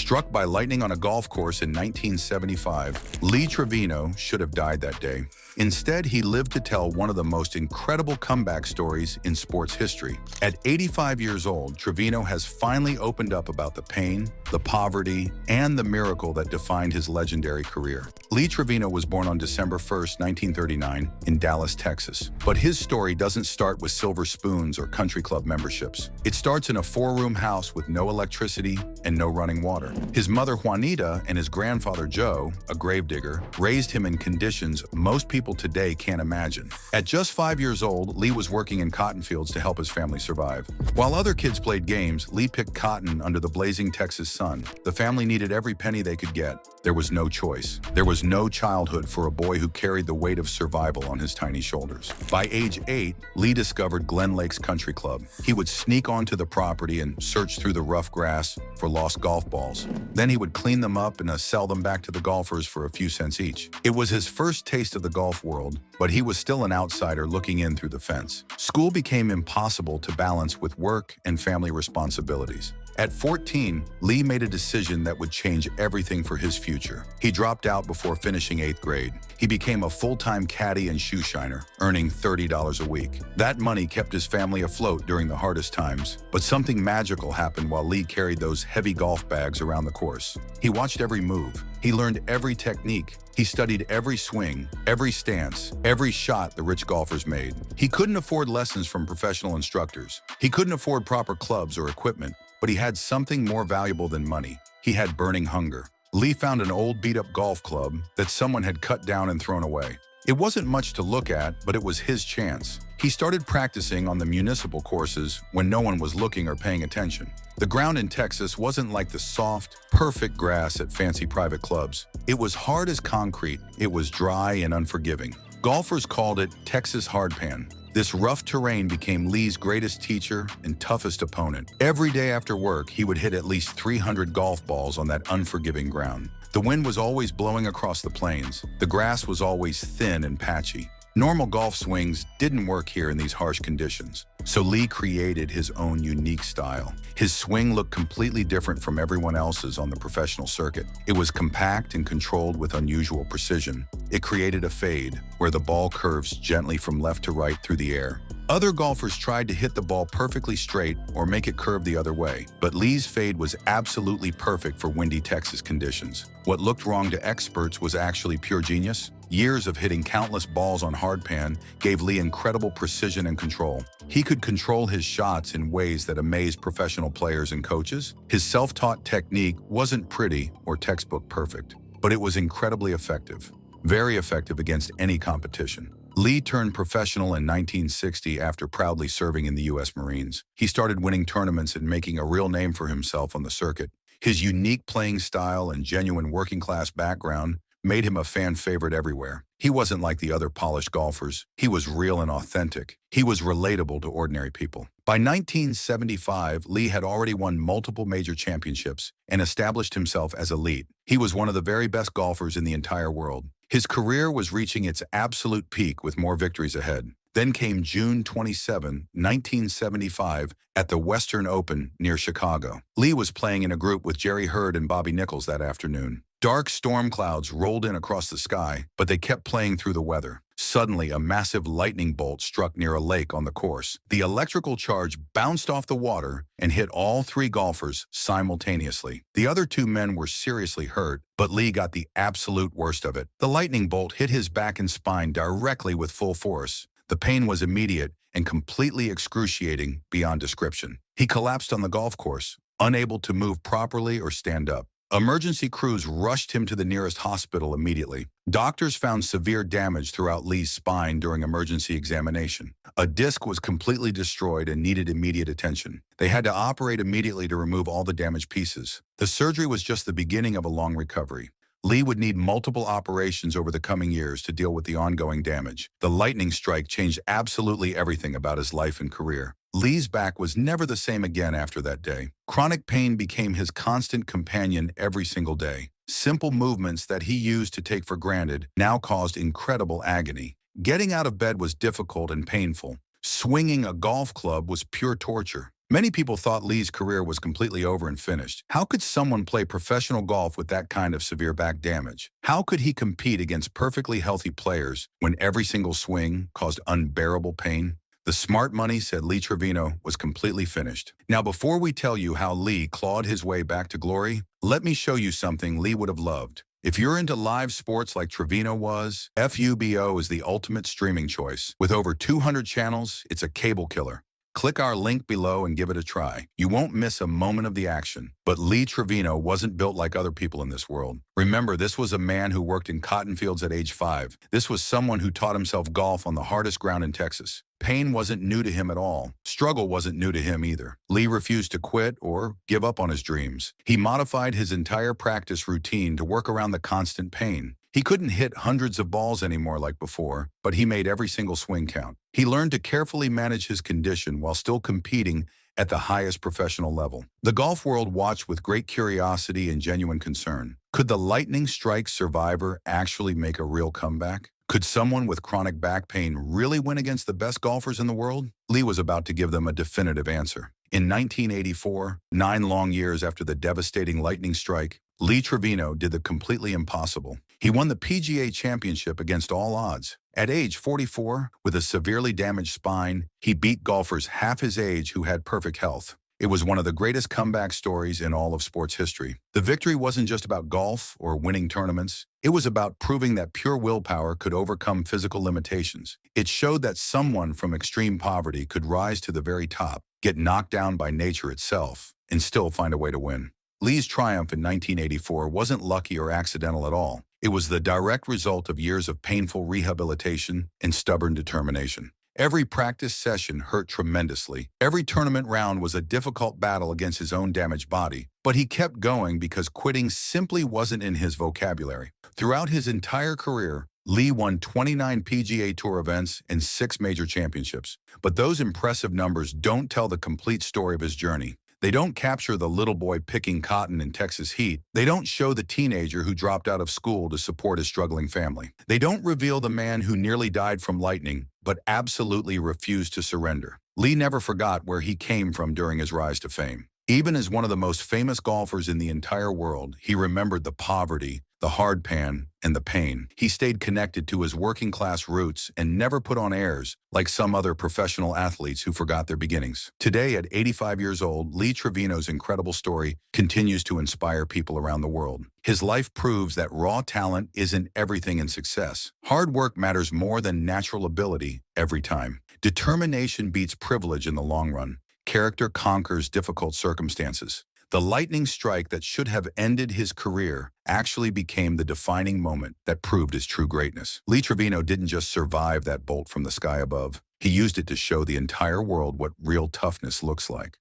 Struck by lightning on a golf course in 1975, Lee Trevino should have died that day. Instead, he lived to tell one of the most incredible comeback stories in sports history. At 85 years old, Trevino has finally opened up about the pain, the poverty, and the miracle that defined his legendary career. Lee Trevino was born on December 1st, 1939, in Dallas, Texas. But his story doesn't start with silver spoons or country club memberships. It starts in a four-room house with no electricity and no running water. His mother, Juanita, and his grandfather, Joe, a gravedigger, raised him in conditions most people today can't imagine. At just 5 years old, Lee was working in cotton fields to help his family survive. While other kids played games, Lee picked cotton under the blazing Texas sun. The family needed every penny they could get. There was no choice. There was no childhood for a boy who carried the weight of survival on his tiny shoulders. By age 8, Lee discovered Glen Lakes Country Club. He would sneak onto the property and search through the rough grass for lost golf balls. Then he would clean them up and sell them back to the golfers for a few cents each. It was his first taste of the golf world, but he was still an outsider looking in through the fence. School became impossible to balance with work and family responsibilities. At 14, Lee made a decision that would change everything for his future. He dropped out before finishing 8th grade. He became a full-time caddy and shoe shiner, earning $30 a week. That money kept his family afloat during the hardest times. But something magical happened while Lee carried those heavy golf bags around the course. He watched every move. He learned every technique. He studied every swing, every stance, every shot the rich golfers made. He couldn't afford lessons from professional instructors. He couldn't afford proper clubs or equipment. But he had something more valuable than money. He had burning hunger. Lee found an old beat-up golf club that someone had cut down and thrown away. It wasn't much to look at, but it was his chance. He started practicing on the municipal courses when no one was looking or paying attention. The ground in Texas wasn't like the soft, perfect grass at fancy private clubs. It was hard as concrete. It was dry and unforgiving. Golfers called it Texas hardpan. This rough terrain became Lee's greatest teacher and toughest opponent. Every day after work, he would hit at least 300 golf balls on that unforgiving ground. The wind was always blowing across the plains. The grass was always thin and patchy. Normal golf swings didn't work here in these harsh conditions. So Lee created his own unique style. His swing looked completely different from everyone else's on the professional circuit. It was compact and controlled with unusual precision. It created a fade, where the ball curves gently from left to right through the air. Other golfers tried to hit the ball perfectly straight or make it curve the other way, but Lee's fade was absolutely perfect for windy Texas conditions. What looked wrong to experts was actually pure genius. Years of hitting countless balls on hardpan gave Lee incredible precision and control. He could control his shots in ways that amazed professional players and coaches. His self-taught technique wasn't pretty or textbook perfect, but it was incredibly effective. Very effective against any competition. Lee turned professional in 1960 after proudly serving in the U.S. Marines. He started winning tournaments and making a real name for himself on the circuit. His unique playing style and genuine working-class background made him a fan favorite everywhere. He wasn't like the other polished golfers. He was real and authentic. He was relatable to ordinary people. By 1975, Lee had already won multiple major championships and established himself as elite. He was one of the very best golfers in the entire world. His career was reaching its absolute peak with more victories ahead. Then came June 27, 1975, at the Western Open near Chicago. Lee was playing in a group with Jerry Hurd and Bobby Nichols that afternoon. Dark storm clouds rolled in across the sky, but they kept playing through the weather. Suddenly, a massive lightning bolt struck near a lake on the course. The electrical charge bounced off the water and hit all three golfers simultaneously. The other two men were seriously hurt, but Lee got the absolute worst of it. The lightning bolt hit his back and spine directly with full force. The pain was immediate and completely excruciating beyond description. He collapsed on the golf course, unable to move properly or stand up. Emergency crews rushed him to the nearest hospital immediately. Doctors found severe damage throughout Lee's spine during emergency examination. A disc was completely destroyed and needed immediate attention. They had to operate immediately to remove all the damaged pieces. The surgery was just the beginning of a long recovery. Lee would need multiple operations over the coming years to deal with the ongoing damage. The lightning strike changed absolutely everything about his life and career. Lee's back was never the same again after that day. Chronic pain became his constant companion every single day. Simple movements that he used to take for granted now caused incredible agony. Getting out of bed was difficult and painful. Swinging a golf club was pure torture. Many people thought Lee's career was completely over and finished. How could someone play professional golf with that kind of severe back damage? How could he compete against perfectly healthy players when every single swing caused unbearable pain? The smart money said Lee Trevino was completely finished. Now, before we tell you how Lee clawed his way back to glory, let me show you something Lee would have loved. If you're into live sports like Trevino was, FUBO is the ultimate streaming choice. With over 200 channels, it's a cable killer. Click our link below and give it a try. You won't miss a moment of the action. But Lee Trevino wasn't built like other people in this world. Remember, this was a man who worked in cotton fields at age 5. This was someone who taught himself golf on the hardest ground in Texas. Pain wasn't new to him at all. Struggle wasn't new to him either. Lee refused to quit or give up on his dreams. He modified his entire practice routine to work around the constant pain. He couldn't hit hundreds of balls anymore like before, but he made every single swing count. He learned to carefully manage his condition while still competing at the highest professional level. The golf world watched with great curiosity and genuine concern. Could the lightning strike survivor actually make a real comeback? Could someone with chronic back pain really win against the best golfers in the world? Lee was about to give them a definitive answer. In 1984, 9 long years after the devastating lightning strike, Lee Trevino did the completely impossible. He won the PGA Championship against all odds. At age 44, with a severely damaged spine, he beat golfers half his age who had perfect health. It was one of the greatest comeback stories in all of sports history. The victory wasn't just about golf or winning tournaments. It was about proving that pure willpower could overcome physical limitations. It showed that someone from extreme poverty could rise to the very top, get knocked down by nature itself, and still find a way to win. Lee's triumph in 1984 wasn't lucky or accidental at all. It was the direct result of years of painful rehabilitation and stubborn determination. Every practice session hurt tremendously. Every tournament round was a difficult battle against his own damaged body. But he kept going because quitting simply wasn't in his vocabulary. Throughout his entire career, Lee won 29 PGA Tour events and 6 major championships. But those impressive numbers don't tell the complete story of his journey. They don't capture the little boy picking cotton in Texas heat. They don't show the teenager who dropped out of school to support his struggling family. They don't reveal the man who nearly died from lightning, but absolutely refused to surrender. Lee never forgot where he came from during his rise to fame. Even as one of the most famous golfers in the entire world, he remembered the poverty, the hard pan, and the pain. He stayed connected to his working-class roots and never put on airs like some other professional athletes who forgot their beginnings. Today, at 85 years old, Lee Trevino's incredible story continues to inspire people around the world. His life proves that raw talent isn't everything in success. Hard work matters more than natural ability every time. Determination beats privilege in the long run. Character conquers difficult circumstances. The lightning strike that should have ended his career actually became the defining moment that proved his true greatness. Lee Trevino didn't just survive that bolt from the sky above. He used it to show the entire world what real toughness looks like.